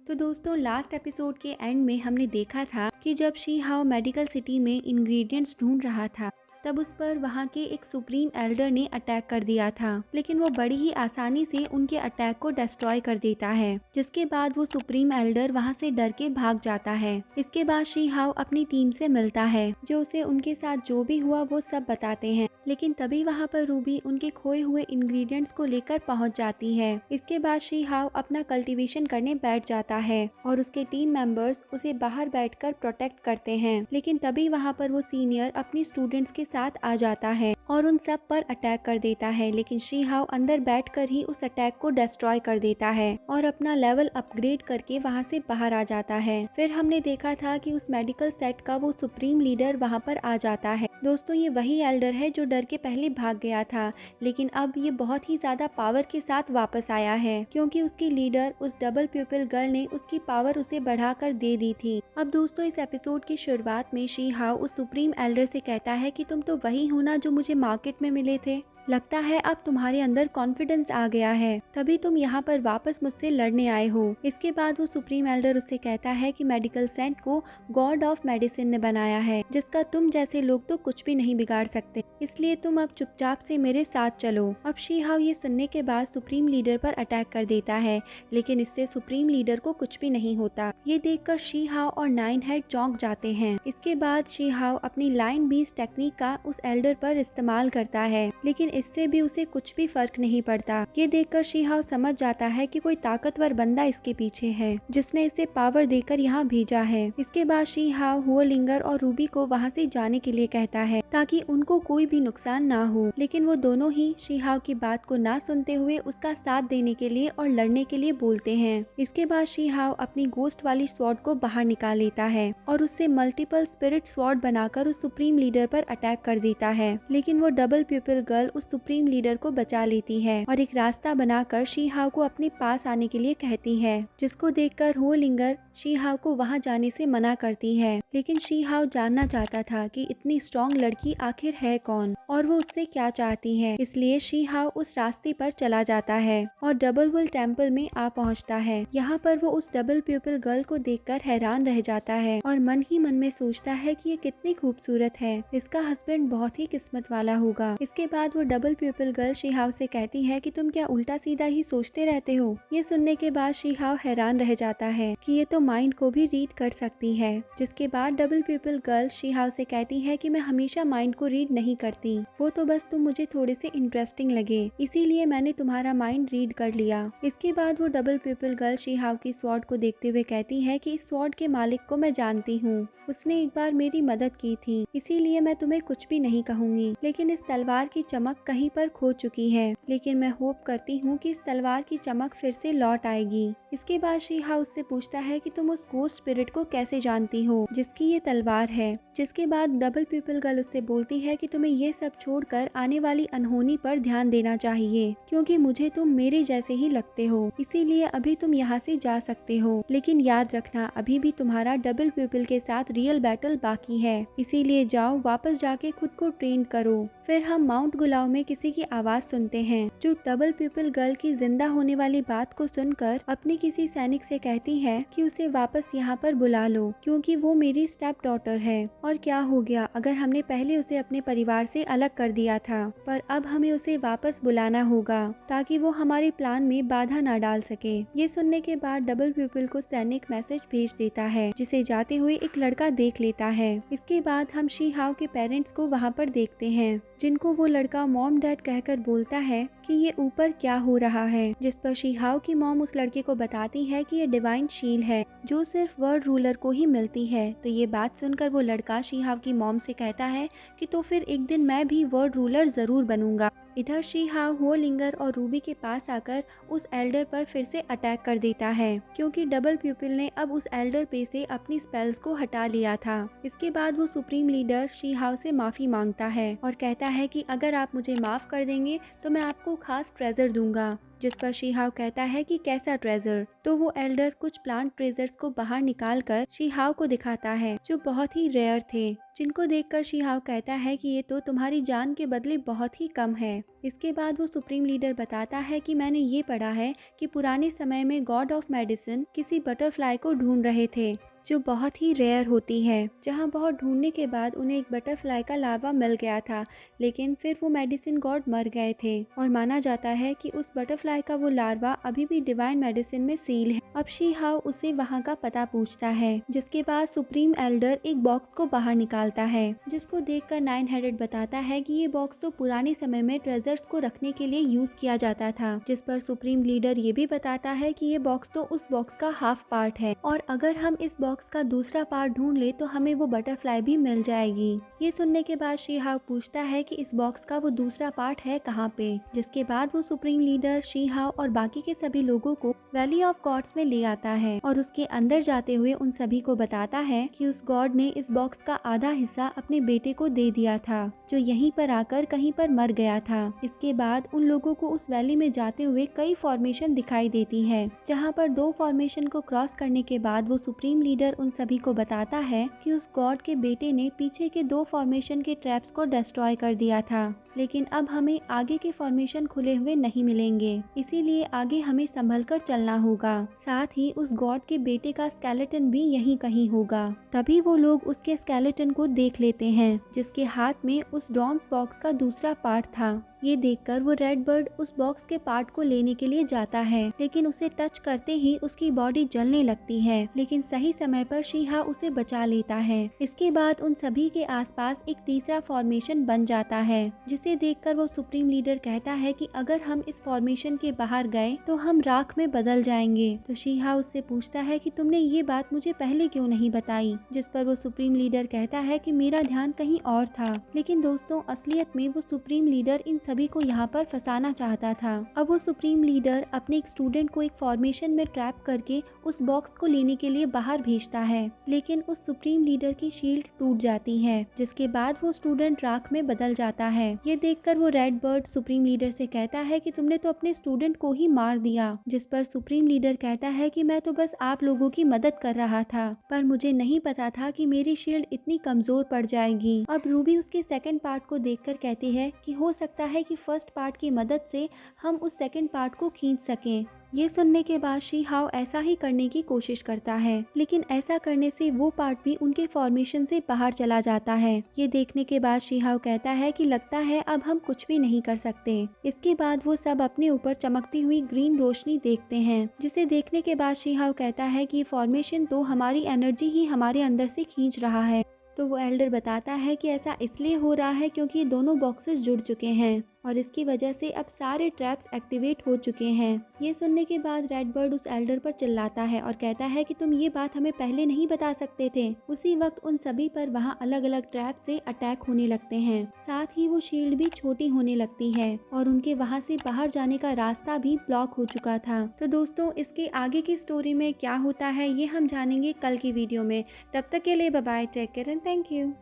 तो दोस्तों last episode के एंड में हमने देखा था कि जब शी हाओ मेडिकल सिटी में इंग्रेडिएंट्स ढूंढ रहा था तब उस पर वहाँ के एक सुप्रीम एल्डर ने अटैक कर दिया था, लेकिन वो बड़ी ही आसानी से उनके अटैक को डिस्ट्रॉय कर देता है, जिसके बाद वो सुप्रीम एल्डर वहाँ से डर के भाग जाता है। इसके बाद शी हाओ अपनी टीम से मिलता है जो उसे उनके साथ जो भी हुआ वो सब बताते हैं, लेकिन तभी वहाँ पर रूबी उनके खोए हुए इंग्रेडिएंट्स को लेकर पहुँच जाती है। इसके बाद शी हाओ अपना कल्टीवेशन करने बैठ जाता है और उसके टीम मेंबर्स उसे बाहर बैठकर प्रोटेक्ट करते हैं, लेकिन तभी वहाँ पर वो सीनियर अपनी स्टूडेंट्स के साथ आ जाता है और उन सब पर अटैक कर देता है, लेकिन शी हाओ अंदर बैठकर ही उस अटैक को डिस्ट्रॉय कर देता है और अपना लेवल अपग्रेड करके वहाँ से बाहर आ जाता है। फिर हमने देखा था कि उस मेडिकल सेट का वो सुप्रीम लीडर वहाँ पर आ जाता है। दोस्तों ये वही एल्डर है जो डर के पहले भाग गया था, लेकिन अब ये बहुत ही ज्यादा पावर के साथ वापस आया है क्योंकि उसकी लीडर उस डबल प्यूपिल गर्ल ने उसकी पावर उसे बढ़ाकर दे दी थी। अब दोस्तों इस एपिसोड की शुरुआत में शी हाओ उस सुप्रीम एल्डर से कहता है कि तुम तो वही हो ना जो मुझे मार्केट में मिले थे, लगता है अब तुम्हारे अंदर कॉन्फिडेंस आ गया है, तभी तुम यहाँ पर वापस मुझसे लड़ने आए हो। इसके बाद वो सुप्रीम एल्डर उससे कहता है कि मेडिकल सेंट को गॉड ऑफ मेडिसिन ने बनाया है, जिसका तुम जैसे लोग तो कुछ भी नहीं बिगाड़ सकते, इसलिए तुम अब चुपचाप से मेरे साथ चलो। अब शी हाओ ये सुनने के बाद सुप्रीम लीडर पर अटैक कर देता है, लेकिन इससे सुप्रीम लीडर को कुछ भी नहीं होता। ये देखकर शी हाओ और नाइन हेड चौंक जाते हैं। इसके बाद शी हाओ अपनी लाइन बीस टेक्निक का उस एल्डर पर इस्तेमाल करता है, लेकिन इससे भी उसे कुछ भी फर्क नहीं पड़ता। ये देखकर शी हाओ समझ जाता है कि कोई ताकतवर बंदा इसके पीछे है जिसने इसे पावर देकर यहाँ भेजा है। इसके बाद शी हाओ हुओलिंगर और रूबी को वहाँ से जाने के लिए कहता है ताकि उनको कोई भी नुकसान ना हो, लेकिन वो दोनों ही शी हाओ की बात को ना सुनते हुए उसका साथ देने के लिए और लड़ने के लिए बोलते हैं। इसके बाद शी हाओ अपनी गोस्ट वाली स्वॉर्ड को बाहर निकाल लेता है और उससे मल्टीपल स्पिरिट स्वॉर्ड बनाकर उस सुप्रीम लीडर पर अटैक कर देता है, लेकिन वो डबल प्यूपिल गर्ल उस सुप्रीम लीडर को बचा लेती है और एक रास्ता बनाकर शी हाओ को अपने पास आने के लिए कहती है, जिसको देखकर हुओलिंगर शी हाओ को वहां जाने से मना करती है। लेकिन शी हाओ जानना चाहता था कि इतनी स्ट्रॉन्ग लड़की आखिर है कौन और वो उससे क्या चाहती है, इसलिए शी हाओ उस रास्ते पर चला जाता है और डबल वुल टेम्पल में आ पहुंचता है। यहाँ पर वो उस डबल प्यूपिल गर्ल को देखकर हैरान रह जाता है और मन ही मन में सोचता है कि ये कितनी खूबसूरत है, इसका हस्बैंड बहुत ही किस्मत वाला होगा। इसके बाद वो डबल प्यूपिल गर्ल शी हाओ से कहती है कि तुम क्या उल्टा सीधा ही सोचते रहते हो। ये सुनने के बाद शी हाओ हैरान रह जाता है कि ये तो माइंड को भी रीड कर सकती है। जिसके बाद डबल प्यूपिल गर्ल शी हाओ से कहती है कि मैं हमेशा माइंड को रीड नहीं करती, वो तो बस तुम मुझे थोड़े से इंटरेस्टिंग लगे, इसीलिए मैंने तुम्हारा माइंड रीड कर लिया। इसके बाद वो डबल प्यूपिल गर्ल शी हाओ की स्वॉर्ड को देखते हुए कहती है कि इस स्वॉर्ड के मालिक को मैं जानती हूँ, उसने एक बार मेरी मदद की थी, इसीलिए मैं तुम्हें कुछ भी नहीं कहूंगी, लेकिन इस तलवार की चमक कहीं पर खो चुकी है, लेकिन मैं होप करती हूँ कि इस तलवार की चमक फिर से लौट आएगी। इसके बाद शी हाओ उससे पूछता है कि तुम उस गोस्ट स्पिरिट को कैसे जानती हो जिसकी ये तलवार है। जिसके बाद डबल प्यूपिल गर्ल उससे बोलती है कि तुम्हें ये सब छोड़कर आने वाली अनहोनी पर ध्यान देना चाहिए, क्योंकि मुझे तुम मेरे जैसे ही लगते हो, इसीलिए अभी तुम यहाँ से जा सकते हो, लेकिन याद रखना अभी भी तुम्हारा डबल प्यूपिल के साथ रियल बैटल बाकी है, इसीलिए जाओ वापस जाके खुद को ट्रेन करो। फिर हम माउंट गुलाव में किसी की आवाज सुनते हैं जो डबल प्यूपिल गर्ल की जिंदा होने वाली बात को सुनकर अपनी किसी सैनिक से कहती है कि उसे वापस यहाँ पर बुला लो, क्योंकि वो मेरी स्टेप डॉटर है। और क्या हो गया अगर हमने पहले उसे अपने परिवार से अलग कर दिया था, पर अब हमें उसे वापस बुलाना होगा ताकि वो हमारे प्लान में बाधा न डाल सके। ये सुनने के बाद डबल प्यूपिल को सैनिक मैसेज भेज देता है, जिसे जाते हुए एक लड़का देख लेता है। इसके बाद हम शी हाओ के पेरेंट्स को वहाँ पर देखते हैं, जिनको वो लड़का मॉम डैड कहकर बोलता है कि ये ऊपर क्या हो रहा है, जिस पर शी हाओ की मॉम उस लड़के को बताती है कि ये डिवाइन शील है जो सिर्फ वर्ल्ड रूलर को ही मिलती है। तो ये बात सुनकर वो लड़का शी हाओ की मॉम से कहता है कि तो फिर एक दिन मैं भी वर्ल्ड रूलर जरूर बनूंगा। इधर शी हाओ हुओलिंगर और रूबी के पास आकर उस एल्डर पर फिर से अटैक कर देता है, क्योंकि डबल प्यूपिल ने अब उस एल्डर पे से अपनी स्पेल्स को हटा लिया था। इसके बाद वो सुप्रीम लीडर शी हाओ से माफी मांगता है और कहता है कि अगर आप मुझे माफ कर देंगे तो मैं आपको खास ट्रेजर दूंगा। जिस पर शी हाओ कहता है कि कैसा ट्रेजर। तो वो एल्डर कुछ प्लांट ट्रेजर्स को बाहर निकाल कर शी हाओ को दिखाता है जो बहुत ही रेयर थे। जिनको देखकर शिहाव कहता है कि ये तो तुम्हारी जान के बदले बहुत ही कम है। इसके बाद वो सुप्रीम लीडर बताता है कि मैंने ये पढ़ा है कि पुराने समय में गॉड ऑफ मेडिसिन किसी बटरफ्लाई को ढूंढ रहे थे जो बहुत ही रेयर होती है। जहाँ बहुत ढूंढने के बाद उन्हें एक बटरफ्लाई का लार्वा मिल गया था, लेकिन फिर वो मेडिसिन गॉड मर गए थे और माना जाता है कि उस बटरफ्लाई का वो लार्वा अभी भी डिवाइन मेडिसिन में सील है। अब शी हाउ उसे वहाँ का पता पूछता है, जिसके बाद सुप्रीम एल्डर एक बॉक्स को बाहर निकालता है, जिसको देखकर नाइन हेडेड बताता है कि ये बॉक्स तो पुराने समय में ट्रेजर्स को रखने के लिए यूज किया जाता था। जिस पर सुप्रीम लीडर ये भी बताता है कि ये बॉक्स तो उस बॉक्स का हाफ पार्ट है और अगर हम इस बॉक्स का दूसरा पार्ट ढूंढ ले तो हमें वो बटरफ्लाई भी मिल जाएगी। ये सुनने के बाद शी हाउ पूछता है कि इस बॉक्स का वो दूसरा पार्ट है कहाँ पे, जिसके बाद वो सुप्रीम लीडर शी हाउ और बाकी के सभी लोगों को वैली ऑफ गॉड्स में ले आता है और उसके अंदर जाते हुए उन सभी को बताता है कि उस गॉड ने इस बॉक्स का आधा हिस्सा अपने बेटे को दे दिया था, जो यहीं पर आकर कहीं पर मर गया था। इसके बाद उन लोगों को उस वैली में जाते हुए कई फॉर्मेशन दिखाई देती है, जहाँ पर 2 फॉर्मेशन को क्रॉस करने के बाद वो सुप्रीम लीडर उन सभी को बताता है कि उस गॉड के बेटे ने पीछे के 2 फॉर्मेशन के ट्रैप्स को डिस्ट्रॉय कर दिया था, लेकिन अब हमें आगे के फॉर्मेशन खुले हुए नहीं मिलेंगे, इसीलिए आगे हमें संभल कर चलना होगा। साथ ही उस गॉड के बेटे का स्केलेटन भी यहीं कहीं होगा। तभी वो लोग उसके स्केलेटन को देख लेते हैं, जिसके हाथ में उस ब्रॉन्ज बॉक्स का दूसरा पार्ट था। ये देखकर वो रेड बर्ड उस बॉक्स के पार्ट को लेने के लिए जाता है, लेकिन उसे टच करते ही उसकी बॉडी जलने लगती है, लेकिन सही समय पर शी हाउ उसे बचा लेता है। इसके बाद उन सभी के आसपास एक तीसरा फॉर्मेशन बन जाता है, जिसे देखकर वो सुप्रीम लीडर कहता है कि अगर हम इस फॉर्मेशन के बाहर गए तो हम राख में बदल जाएंगे। तो शी हाउ उससे पूछता है कि तुमने ये बात मुझे पहले क्यों नहीं बताई, जिस पर वो सुप्रीम लीडर कहता है कि मेरा ध्यान कहीं और था। लेकिन दोस्तों, असलियत में वो सुप्रीम लीडर इन सभी को यहाँ पर फंसाना चाहता था। अब वो सुप्रीम लीडर अपने एक स्टूडेंट को एक फॉर्मेशन में ट्रैप करके उस बॉक्स को लेने के लिए बाहर भेजता है, लेकिन उस सुप्रीम लीडर की शील्ड टूट जाती है, जिसके बाद वो स्टूडेंट राख में बदल जाता है। ये देखकर वो रेड बर्ड सुप्रीम लीडर से कहता है कि तुमने तो अपने स्टूडेंट को ही मार दिया, जिस पर सुप्रीम लीडर कहता है कि मैं तो बस आप लोगों की मदद कर रहा था, पर मुझे नहीं पता था कि मेरी शील्ड इतनी कमजोर पड़ जाएगी। अब रूबी उसके सेकंड पार्ट को देखकर कहती है कि हो सकता है कि फर्स्ट पार्ट की मदद से हम उस सेकंड पार्ट को खींच सकें। ये सुनने के बाद शी हाउ ऐसा ही करने की कोशिश करता है, लेकिन ऐसा करने से वो पार्ट भी उनके फॉर्मेशन से बाहर चला जाता है। ये देखने के बाद शी हाउ कहता है कि लगता है अब हम कुछ भी नहीं कर सकते। इसके बाद वो सब अपने ऊपर चमकती हुई ग्रीन रोशनी देखते हैं, जिसे देखने के बाद शी हाउ कहता है कि फॉर्मेशन तो हमारी एनर्जी ही हमारे अंदर से खींच रहा है। तो वो एल्डर बताता है कि ऐसा इसलिए हो रहा है क्योंकि ये दोनों बॉक्सेस जुड़ चुके हैं और इसकी वजह से अब सारे ट्रैप्स एक्टिवेट हो चुके हैं। ये सुनने के बाद रेड बर्ड उस एल्डर पर चिल्लाता है और कहता है कि तुम ये बात हमें पहले नहीं बता सकते थे। उसी वक्त उन सभी पर वहाँ अलग अलग ट्रैप से अटैक होने लगते हैं, साथ ही वो शील्ड भी छोटी होने लगती है और उनके वहाँ से बाहर जाने का रास्ता भी ब्लॉक हो चुका था। तो दोस्तों, इसके आगे की स्टोरी में क्या होता है ये हम जानेंगे कल की वीडियो में। तब तक के लिए bye bye, take care and thank you.